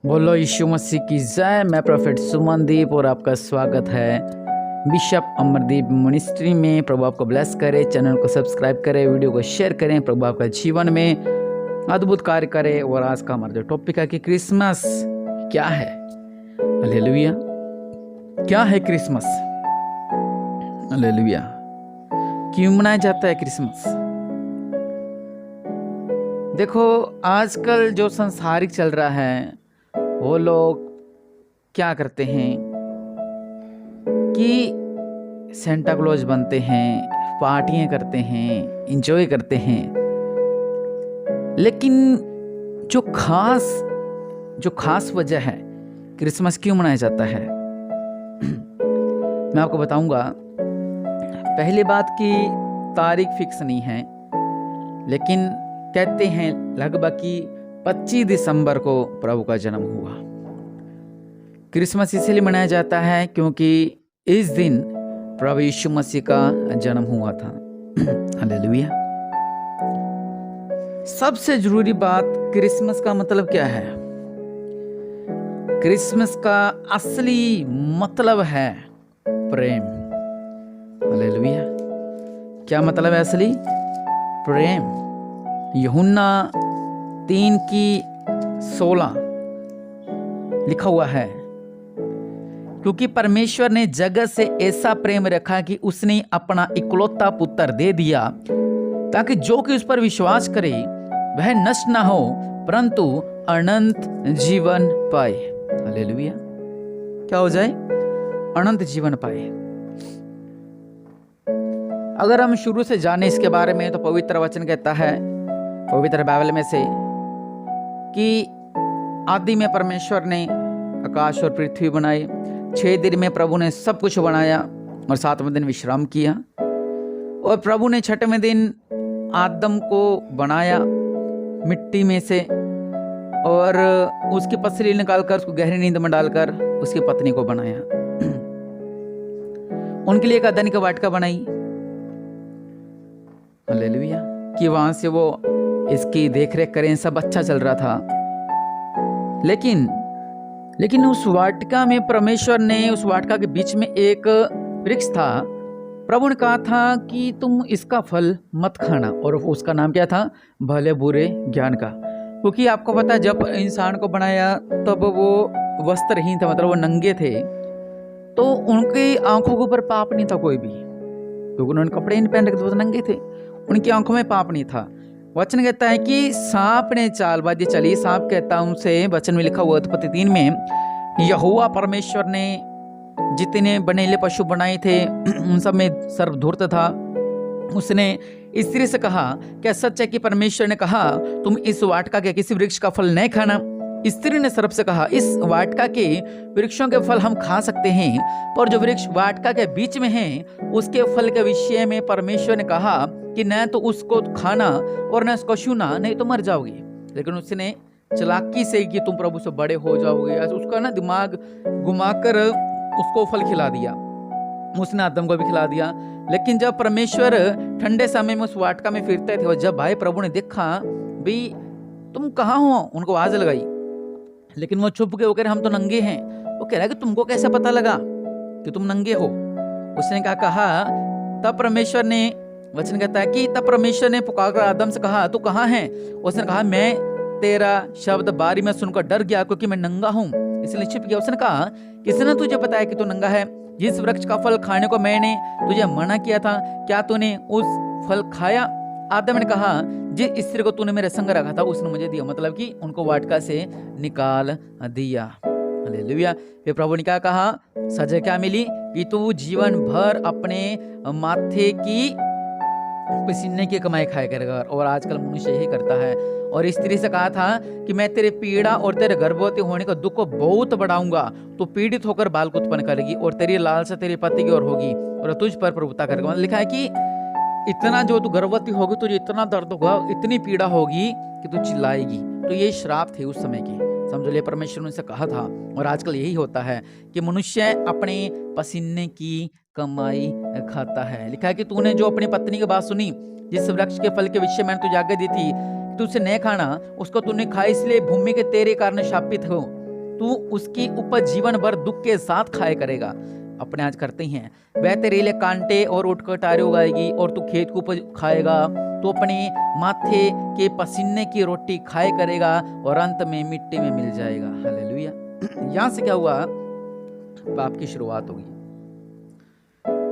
बोलो यीशु मसीह की जय। मैं प्रोफेट सुमनदीप और आपका स्वागत है बिशप अमरदीप मिनिस्ट्री में। प्रभु आपको ब्लेस करे। चैनल को सब्सक्राइब करें, वीडियो को शेयर करें। प्रभु आपका जीवन में अद्भुत कार्य करे। और आज का हमारा जो टॉपिक है कि क्रिसमस क्या है। हालेलुया। क्या है क्रिसमस? हालेलुया। क्यों मनाया जाता है क्रिसमस? देखो, आजकल जो संसारिक चल रहा है, वो लोग क्या करते हैं कि सेंटा क्लॉज बनते हैं, पार्टियां करते हैं, एंजॉय करते हैं। लेकिन जो खास वजह है क्रिसमस क्यों मनाया जाता है, मैं आपको बताऊंगा। पहली बात की तारीख फिक्स नहीं है, लेकिन कहते हैं लगभग कि 25 दिसंबर को प्रभु का जन्म हुआ। क्रिसमस इसलिए मनाया जाता है क्योंकि इस दिन प्रभु यीशु मसीह का जन्म हुआ था। हालेलुया। सबसे जरूरी बात, क्रिसमस का मतलब क्या है? क्रिसमस का असली मतलब है प्रेम। हालेलुया। क्या मतलब है असली? प्रेम। यूहन्ना 3:16 लिखा हुआ है, क्योंकि परमेश्वर ने जगत से ऐसा प्रेम रखा कि उसने अपना इकलौता पुत्र दे दिया, ताकि जो कि उस पर विश्वास करे वह नष्ट ना हो, परंतु अनंत जीवन पाए। हालेलुया। क्या हो जाए? अनंत जीवन पाए। अगर हम शुरू से जाने इसके बारे में, तो पवित्र वचन कहता है पवित्र बाइबल में से कि आदि में परमेश्वर ने आकाश और पृथ्वी बनाई। 6 दिन में प्रभु ने सब कुछ बनाया और 7वें दिन विश्राम किया। और प्रभु ने 6वें दिन आदम को बनाया मिट्टी में से, और उसकी पसली निकालकर उसको गहरी नींद में डालकर उसकी पत्नी को बनाया। उनके लिए एक अदन की वाटिका बनाई। हालेलुया। कि वहां से वो इसकी देखरेख करें, सब अच्छा चल रहा था। लेकिन उस वाटिका में परमेश्वर ने, उस वाटिका के बीच में एक वृक्ष था। प्रभु ने कहा था कि तुम इसका फल मत खाना। और उसका नाम क्या था? भले बुरे ज्ञान का। क्योंकि आपको पता है, जब इंसान को बनाया तब वो वस्त्रहीन थे, मतलब वो नंगे थे। तो उनकी आंखों के ऊपर पाप नहीं था कोई भी, क्योंकि उन्होंने कपड़े नहीं पहन रखे थे, वो नंगे थे। उनकी आंखों में पाप नहीं था। वचन कहता है कि सांप ने चालबाजी चली। सांप कहता उनसे, वचन में लिखा हुआ उत्पत्ति 3 में, यहोवा परमेश्वर ने जितने बनेले पशु बनाए थे उन सब में सर्वधूर्त था। उसने स्त्री से कहा, क्या सच है कि परमेश्वर ने कहा तुम इस वाटिका के किसी वृक्ष का फल नहीं खाना? स्त्री ने सर्प से कहा, इस वाटिका के वृक्षों के फल हम खा सकते हैं, पर जो वृक्ष वाटिका के बीच में है उसके फल के विषय में परमेश्वर ने कहा कि न तो उसको खाना और न उसको छूना, नहीं तो मर जाओगे। लेकिन उसने चालाकी से कि तुम प्रभु से बड़े हो जाओगे, उसका ना दिमाग घुमाकर उसको फल खिला दिया। उसने आदम को भी खिला दिया। लेकिन जब परमेश्वर ठंडे समय में उस वाटिका में फिरते थे, और जब भाई प्रभु ने देखा, भाई तुम कहाँ हो, उनको आवाज लगाई, लेकिन वो चुप गए। वो कह रहे हम तो नंगे हैं। वो कह रहा है कि तुमको कैसे पता लगा कि तुम नंगे हो? उसने कहा तब परमेश्वर ने, वचन कहता है कि तब परमेश्वर ने पुकारकर आदम से कहा, तू कहाँ है? उसने कहा, मैं तेरा शब्द बारी में सुनकर डर गया, क्योंकि मैं नंगा हूँ, इसलिए छिप गया। उसने कहा, किसने तुझे बताया कि तू नंगा है? जिस वृक्ष का फल खाने को मैंने तुझे मना किया था, क्या तूने उस फल खाया? आदम ने कहा, जिस स्त्री को तूने मेरे संग रखा था उसने मुझे दिया। मतलब कि उनको वाटिका से निकाल दिया। हालेलुया। फिर प्रभु ने क्या कहा? सजा क्या मिली? कि तू जीवन भर अपने माथे की पसीने की कमाई खाया करेगा। और आजकल मनुष्य यही करता है। और स्त्री से कहा था कि मैं तेरे पीड़ा और तेरे गर्भवती होने का दुख को बहुत बढ़ाऊंगा, तो पीड़ित होकर बाल को उत्पन्न करेगी, और तेरी लालसा तेरे पति की ओर होगी, और तुझ पर प्रभुता करेगा। मतलब लिखा है कि इतना जो तू गर्भवती होगी, तुझे इतना दर्द होगा, इतनी पीड़ा होगी कि तू चिल्लाएगी। तो ये श्राप थे उस समय के, समझ ले। परमेश्वर ने उनसे कहा था। और आजकल यही होता है कि मनुष्य अपने पसीने की कमाई खाता है। लिखा है कि तूने जो अपनी पत्नी की बात सुनी, जिस वृक्ष के फल के विषय मैंने तुझे आज्ञा दी थी, तुझसे नहीं खाना, उसको तूने खाया, इसलिए भूमि के तेरे कारण शापित हो। तू उसकी उपज जीवन भर दुख के साथ खाया करेगा। अपने आज करते ही हैं, वह तेरे लिए कांटे और उठ कटारे उगाएगी और तू खेत को उपज खाएगा। तो अपने माथे के पसीने की रोटी खाए करेगा और अंत में मिट्टी में मिल जाएगा। हालेलुया। यहां से क्या हुआ? पाप की शुरुआत होगी।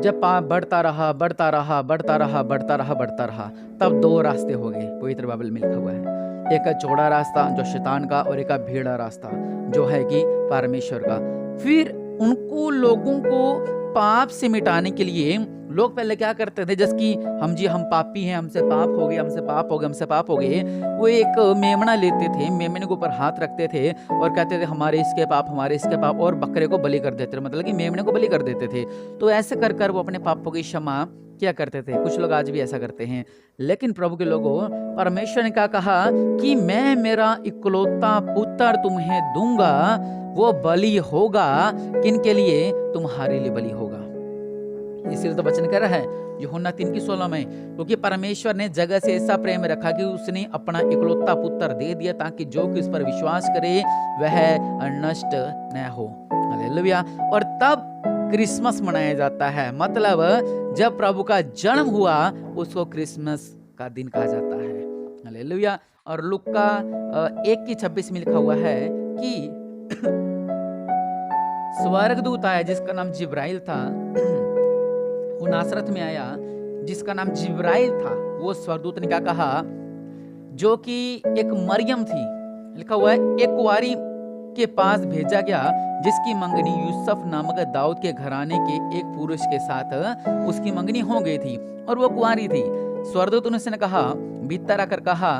जब पाप बढ़ता रहा बढ़ता रहा बढ़ता रहा बढ़ता रहा बढ़ता रहा, तब दो रास्ते हो गए। पवित्र बाइबल में लिखा हुआ है, एक चौड़ा रास्ता जो शैतान का और एक भेड़ा रास्ता जो है कि परमेश्वर का। फिर उनको लोगों को पाप से मिटाने के लिए लोग पहले क्या करते थे, जैसे कि हम पापी हैं, हमसे पाप हो गए, हमसे पाप हो गए, हमसे पाप हो गए। वो एक मेमना लेते थे, मेमने के ऊपर हाथ रखते थे और कहते थे हमारे इसके पाप, हमारे इसके पाप, और बकरे को बलि कर देते थे, मतलब कि मेमने को बलि कर देते थे। तो ऐसे कर कर वो अपने पापों की क्षमा क्या करते थे। कुछ लोग आज भी ऐसा करते हैं। लेकिन प्रभु के लोगों, परमेश्वर ने क्या कहा कि मैं मेरा इकलौता पुत्र तुम्हें दूंगा, वो बलि होगा किनके लिए? तुम्हारे लिए बलि होगा। इसलिए तो वचन कह रहा है यूहन्ना 3:16 में, क्योंकि परमेश्वर ने जगत से ऐसा प्रेम रखा कि उसने अपना इकलौता पुत्र दे दिया ताकि जो कि उस पर विश्वास करे वह नष्ट न हो। हालेलुया। और तब क्रिसमस मनाया जाता है, मतलब जब प्रभु का जन्म हुआ उसको क्रिसमस का दिन कहा जाता है। हालेलुया। और लूका 1:26 में लिखा हुआ है कि स्वर्गदूत आया जिसका नाम जिब्राइल था, वो नासरत में आया जिसका नाम जिब्राइल था। वो स्वर्गदूत ने क्या कहा, जो कि एक मरियम थी, लिखा हुआ है, एक कुंवारी के पास भेजा गया जिसकी मंगनी यूसुफ नामक दाऊद के घराने के एक पुरुष के साथ उसकी मंगनी हो गई थी और वो कुंवारी थी। स्वर्गदूत ने उसने कहा, भीतर आकर कहा,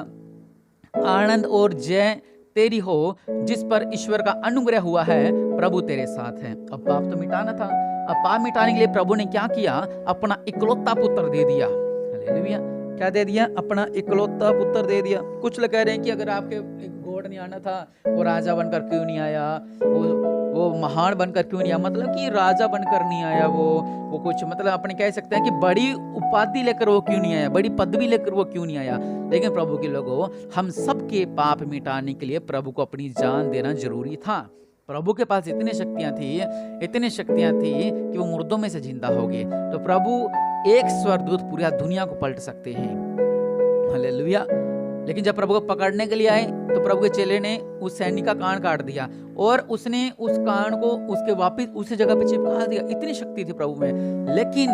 आनंद और जय तेरी हो जिस पर ईश्वर का अनुग्रह हुआ है, प्रभु तेरे साथ है। अब पाप तो मिटाना था। अब पाप मिटाने के लिए प्रभु ने क्या किया? अपना इकलौता पुत्र दे दिया। हालेलुया। क्या दे दिया? अपना इकलौता पुत्र दे दिया। कुछ लोग कह रहे हैं कि अगर आपके एक गॉड नहीं आना था, वो राजा बनकर क्यों नहीं आया, वो महान बनकर क्यों नहीं आया, मतलब कि राजा बनकर नहीं आया, वो कुछ मतलब अपने कह सकते हैं कि बड़ी उपाधि लेकर वो क्यों नहीं आया, बड़ी पदवी लेकर वो क्यों नहीं आया। लेकिन प्रभु के लोगों, हम सबके पाप मिटाने के लिए प्रभु को अपनी जान देना जरूरी था। प्रभु के पास इतनी शक्तियां थी कि वो मुर्दों में से जिंदा हो गए। तो प्रभु एक स्वर्गदूत पूरी दुनिया को पलट सकते हैं। हालेलुया। लेकिन जब प्रभु को पकड़ने के लिए आए तो प्रभु के चेले ने उस सैनिक का कान काट दिया और उसने उस कान को उसके वापस उसी जगह पे चिपका दिया। इतनी शक्ति थी प्रभु में। लेकिन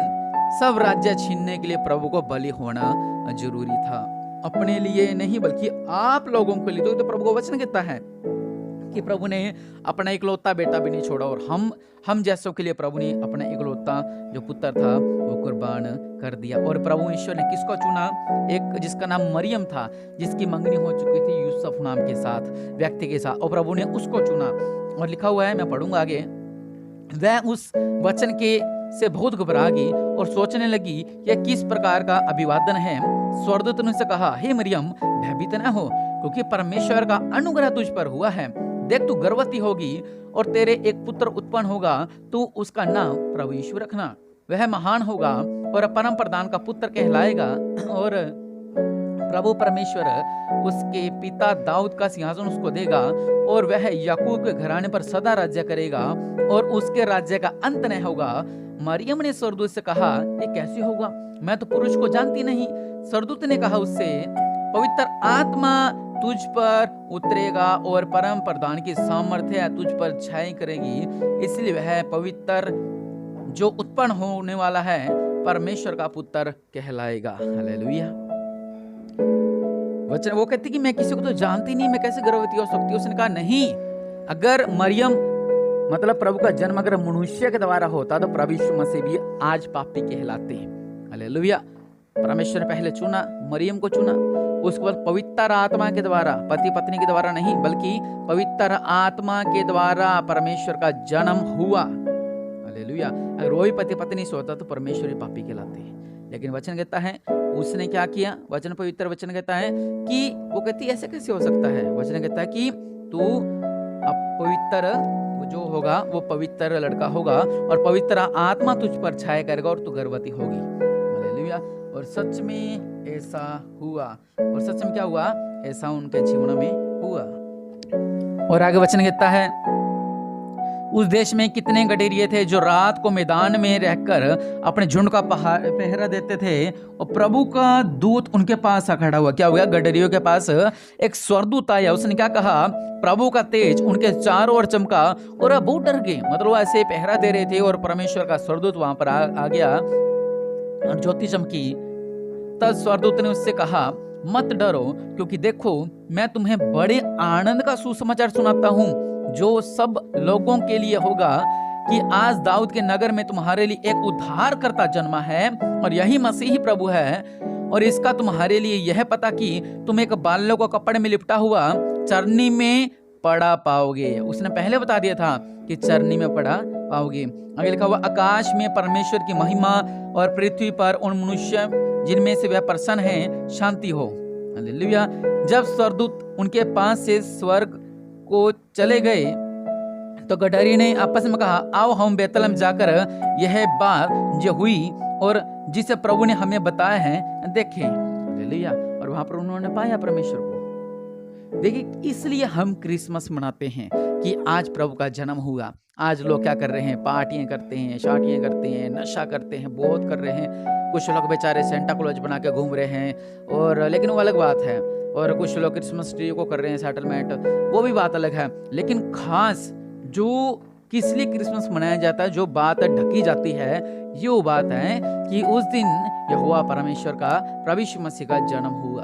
सब राज्य छीनने के लिए प्रभु को बलि होना जरूरी था, अपने लिए नहीं बल्कि आप लोगों के लिए। तो प्रभु को वचन कहता है कि प्रभु ने अपना इकलौता बेटा भी नहीं छोड़ा, और हम जैसों के लिए प्रभु ने अपना इकलौता जो पुत्र था वो कुर्बान कर दिया। और प्रभु ईश्वर ने किसको चुना? एक जिसका नाम मरियम था, जिसकी मंगनी हो चुकी थी यूसुफ नाम के साथ, व्यक्ति के साथ, और प्रभु ने उसको चुना। और लिखा हुआ है, मैं पढ़ूंगा आगे, वह उस वचन के से बहुत घबरा गई और सोचने लगी यह किस प्रकार का अभिवादन है। स्वर्गदूत ने उससे कहा, हे मरियम, भयभीत न हो, क्योंकि परमेश्वर का अनुग्रह तुझ पर हुआ है। देख, तू गर्भवती होगी और तेरे एक पुत्र उत्पन्न होगा, तू उसका नाम प्रभु यीशु रखना। वह महान होगा और परम प्रधान का पुत्र कहलाएगा, और प्रभु परमेश्वर उसके पिता दाऊद का सिंहासन उसको देगा और वह याकूब के घराने पर सदा राज्य करेगा और उसके राज्य का अंत न होगा। मरियम ने स्वर्गदूत से कहा, ये कैसे होगा? मैं तो पुरुष को जानती नहीं। स्वर्गदूत ने कहा उससे, पवित्र आत्मा तुझ पर उतरेगा और परम प्रधान की सामर्थ्य तुझ पर छाई करेगी, इसलिए वह पवित्र जो उत्पन्न होने वाला है परमेश्वर का पुत्र कहलाएगा। हालेलुया। वचन वो कहती कि मैं किसी को तो जानती नहीं, मैं कैसे गर्भवती हो सकती हूँ? उसने कहा, नहीं, अगर मरियम मतलब प्रभु का जन्म अगर मनुष्य के द्वारा होता तो प्रभु यीशु मसीह भी आज पापी कहलाते हैं। हालेलुया। परमेश्वर ने पहले चुना, मरियम को चुना, उसके बाद पवित्र आत्मा के द्वारा, पति पत्नी के द्वारा नहीं बल्कि पवित्र आत्मा के द्वारा परमेश्वर का जन्म हुआ। हालेलुया। अगर वही पति पत्नी से होता तो परमेश्वर पापी कहलाते हैं। लेकिन वचन कहता है उसने क्या किया? वचन पवित्र वचन कहता है कि वो कहती ऐसे कैसे हो सकता है? वचन कहता है कि तू पवित्र जो होगा वो पवित्र लड़का होगा और पवित्र आत्मा तुझ पर छाया करेगा और तू गर्भवती होगी। हालेलुया। और सच में ऐसा हुआ। और सच में क्या हुआ? ऐसा उनके जीवन में हुआ। और आगे वचन कहता है उस देश में कितने गडेरिये थे जो रात को मैदान में रहकर अपने झुंड का पहरा देते थे, और प्रभु का दूत उनके पास आ खड़ा हुआ। क्या हुआ? गडेरियों के पास एक स्वर्गदूत आया। उसने क्या कहा? प्रभु का तेज उनके चारों ओर चमका और बहुत डर गए। मतलब ऐसे पहरा दे रहे थे और परमेश्वर का स्वर्गदूत वहां पर आ गया और ज्योति चमकी। तब स्वर्गदूत ने उससे कहा, मत डरो, क्योंकि देखो मैं तुम्हें बड़े आनंद का सुसमाचार सुनाता हूँ, जो सब लोगों के लिए होगा, कि आज दाऊद के नगर में तुम्हारे लिए एक उद्धारकर्ता जन्मा है, और यही मसीही प्रभु है। और इसका तुम्हारे लिए यह पता कि तुम एक बालक को कपड़े में लिपटा हुआ चरनी में पड़ा पाओगे। उसने पहले बता दिया था कि चरनी में पड़ा पाओगे। आगे लिखा हुआ, आकाश में परमेश्वर की महिमा और पृथ्वी पर उन मनुष्य जिनमें से वह प्रसन्न है शांति हो। हालेलुया। जब स्वर्गदूत उनके पास से स्वर्ग को चले गए तो गडरी ने आपस में कहा, आओ हम बेतलहम जाकर यह बात जो हुई और जिसे प्रभु ने हमें बताया है देखें। हालेलुया। और वहां पर उन्होंने पाया परमेश्वर को। देखिए, इसलिए हम क्रिसमस मनाते हैं कि आज प्रभु का जन्म हुआ। आज लोग क्या कर रहे हैं? पार्टियां करते हैं, शाटियां करते हैं, नशा करते हैं, बहुत कर रहे हैं। कुछ लोग बेचारे सेंटा क्लॉज बना के घूम रहे हैं, और लेकिन वो अलग बात है। और कुछ लोग क्रिसमस ट्री को कर रहे हैं सेटलमेंट, वो भी बात अलग है। लेकिन खास जो किस लिए क्रिसमस मनाया जाता है, जो बात ढकी जाती है, ये वो बात है कि उस दिन यहोवा परमेश्वर का, प्रभु यीशु मसीह का जन्म हुआ।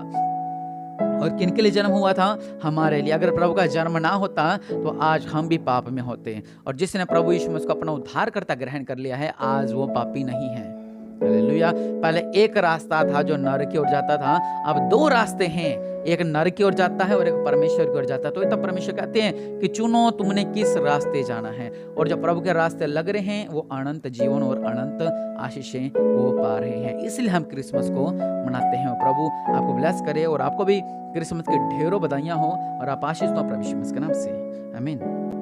और किन के लिए जन्म हुआ था? हमारे लिए। अगर प्रभु का जन्म ना होता तो आज हम भी पाप में होते। और जिसने प्रभु यीशु मसीह को अपना उद्धारकर्ता ग्रहण कर लिया है, आज वो पापी नहीं है। हालेलुया। पहले एक रास्ता था जो नरक की ओर जाता था, अब दो रास्ते हैं, एक नरक की ओर जाता है और एक परमेश्वर की ओर जाता है। तो तब परमेश्वर कहते हैं कि चुनो तुमने किस रास्ते जाना है। और जो प्रभु के रास्ते लग रहे हैं वो अनंत जीवन और अनंत आशीषें वो पा रहे हैं। इसलिए हम क्रिसमस को मनाते हैं। प्रभु आपको ब्लेस करे और आपको भी क्रिसमस की ढेरों बधाइयां हो और आप आशीष दो प्रभु यीशु मसीह के नाम से। आमीन।